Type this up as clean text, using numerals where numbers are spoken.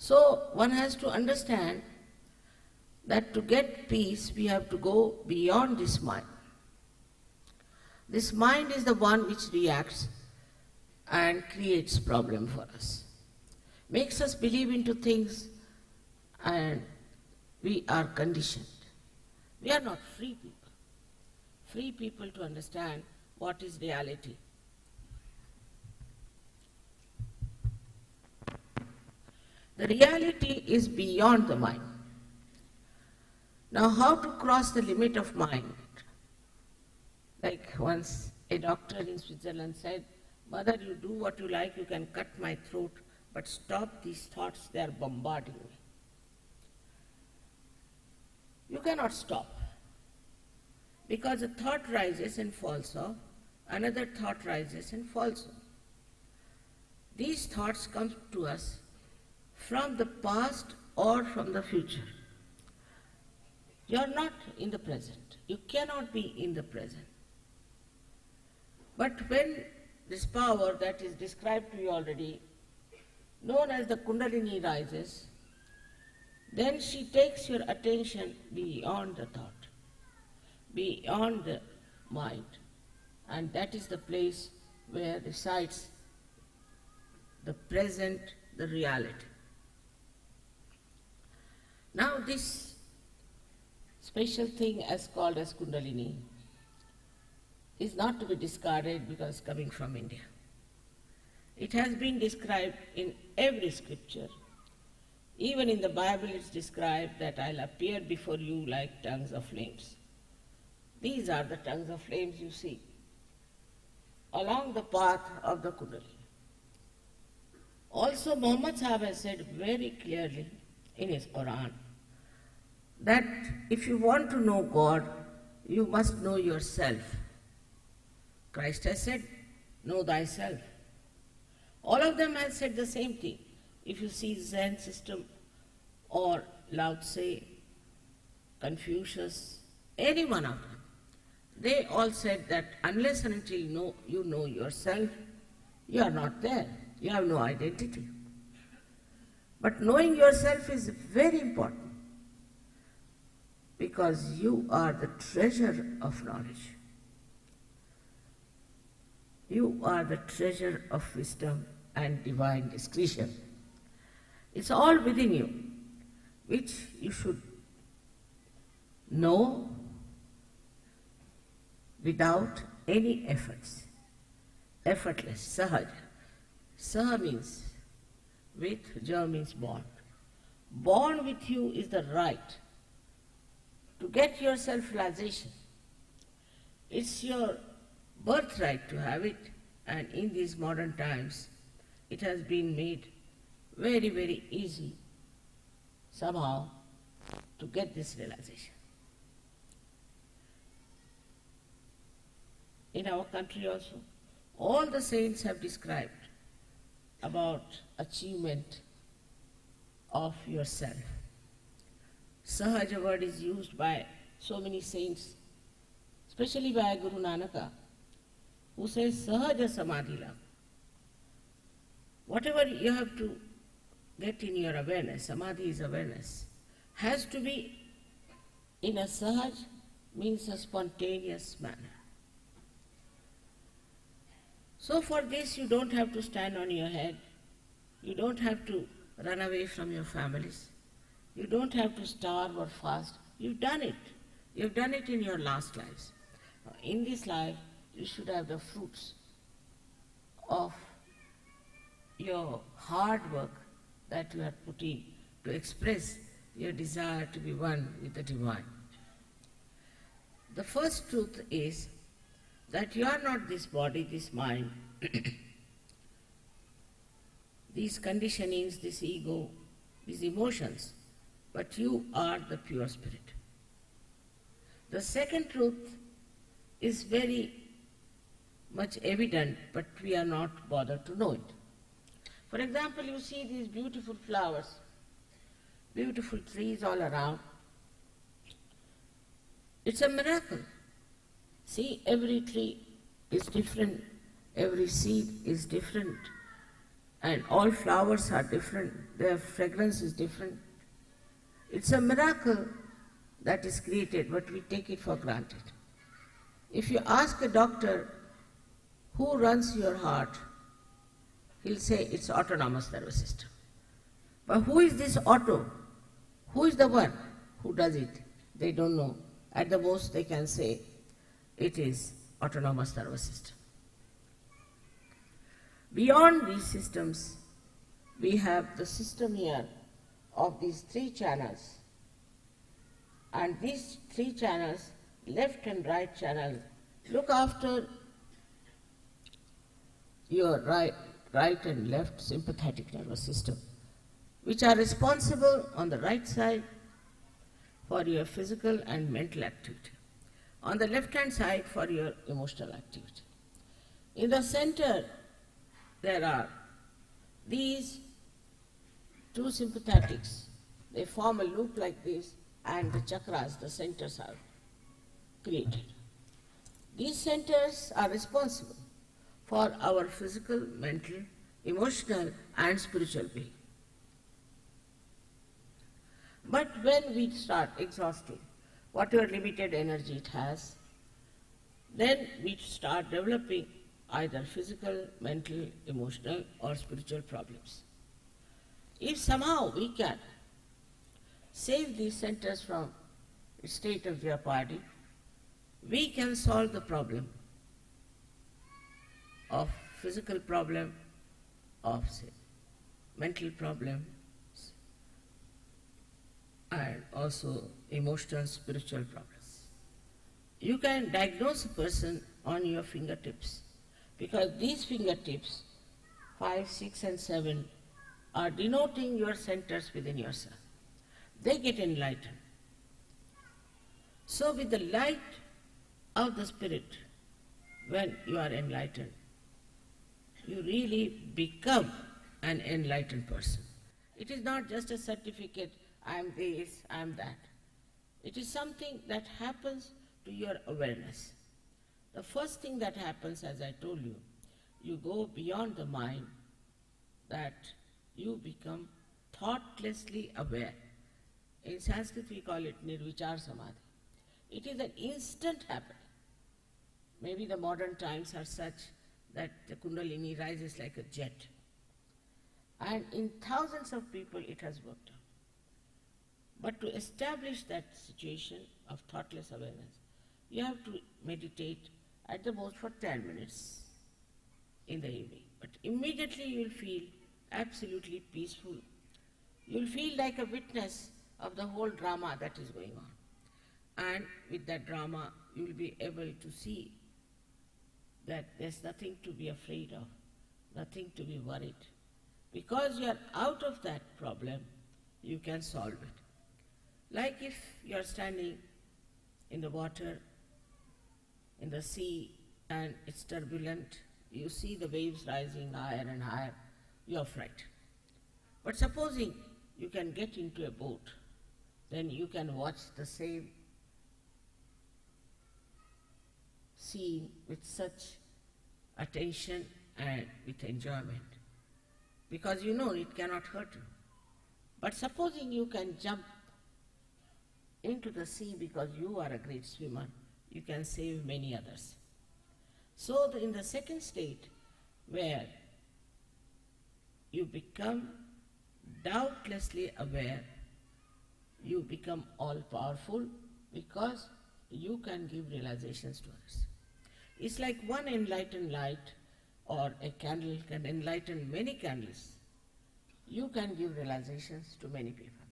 So one has to understand that to get peace, we have to go beyond this mind. This mind is the one which reacts and creates problem for us, makes us believe into things, and we are conditioned. We are not free people. Free people to understand what is reality. The reality is beyond the mind. Now, how to cross the limit of mind? Like once a doctor in Switzerland said, "Mother, you do what you like, you can cut my throat, but stop these thoughts, they are bombarding me." You cannot stop, because a thought rises and falls off, another thought rises and falls off. These thoughts come to us from the past or from the future. You are not in the present. You cannot be in the present. But when this power that is described to you already, known as the Kundalini, rises, then she takes your attention beyond the thought, beyond the mind, and that is the place where resides the present, the reality. Now this special thing as called as Kundalini is not to be discarded because coming from India. It has been described in every scripture. Even in the Bible it's described that I'll appear before you like tongues of flames. These are the tongues of flames you see along the path of the Kundalini. Also Muhammad Sahib has said very clearly in his Quran that if you want to know God, you must know yourself. Christ has said, know thyself. All of them have said the same thing. If you see Zen system or Lao Tse, Confucius, any one of them, they all said that unless and until you know yourself, you are not there. You have no identity. But knowing yourself is very important, because you are the treasure of knowledge. You are the treasure of wisdom and divine discretion. It's all within you, which you should know without any efforts. Effortless, sahaja. Saha means with, ja means born. Born with you is the right to get your self-realization. It's your birthright to have it, and in these modern times it has been made very, very easy somehow to get this realization. In our country also, all the saints have described about achievement of yourself. Sahaja word is used by so many saints, especially by Guru Nanaka, who says Sahaja Samadhi Lav. Whatever you have to get in your awareness, Samadhi is awareness, has to be in a Sahaj, means a spontaneous manner. So for this you don't have to stand on your head, you don't have to run away from your families, you don't have to starve or fast. You've done it. You've done it in your last lives. Now, in this life, you should have the fruits of your hard work that you have put in to express your desire to be one with the divine. The first truth is that you are not this body, this mind, these conditionings, this ego, these emotions, but you are the pure spirit. The second truth is very much evident, but we are not bothered to know it. For example, you see these beautiful flowers, beautiful trees all around. It's a miracle. See, every tree is different, every seed is different, and all flowers are different, their fragrance is different. It's a miracle that is created, but we take it for granted. If you ask a doctor who runs your heart, he'll say it's autonomous nervous system. But who is this auto? Who is the one who does it? They don't know. At the most they can say it is autonomous nervous system. Beyond these systems, we have the system here of these three channels. And these three channels, left and right channel, look after your right and left sympathetic nervous system, which are responsible on the right side for your physical and mental activity, on the left hand side for your emotional activity. In the center, there are these two sympathetics. They form a loop like this, and the chakras, the centers, are created. These centers are responsible for our physical, mental, emotional, and spiritual being. But when we start exhausting whatever limited energy it has, then we start developing either physical, mental, emotional, or spiritual problems. If somehow we can save these centers from a state of jeopardy, we can solve the problem of physical problem, of say, mental problems, and also emotional, spiritual problems. You can diagnose a person on your fingertips, because these fingertips, 5, 6, and 7, are denoting your centers within yourself. They get enlightened. So with the light of the Spirit, when you are enlightened, you really become an enlightened person. It is not just a certificate, I am this, I am that. It is something that happens to your awareness. The first thing that happens, as I told you, you go beyond the mind, that you become thoughtlessly aware. In Sanskrit we call it nirvichar samadhi. It is an instant happening. Maybe the modern times are such that the kundalini rises like a jet. And in thousands of people it has worked out. But to establish that situation of thoughtless awareness, you have to meditate at the most for 10 minutes in the evening. But immediately you will feel absolutely peaceful. You will feel like a witness of the whole drama that is going on. And with that drama, you will be able to see that there's nothing to be afraid of, nothing to be worried. Because you are out of that problem, you can solve it. Like if you are standing in the water, in the sea, and it's turbulent, you see the waves rising higher and higher, you are frightened. But supposing you can get into a boat, then you can watch the same scene with such attention and with enjoyment, because you know it cannot hurt you. But supposing you can jump into the sea because you are a great swimmer, you can save many others. So in the second state, where you become doubtlessly aware, you become all-powerful because you can give realizations to others. It's like one enlightened light or a candle can enlighten many candles. You can give realizations to many people.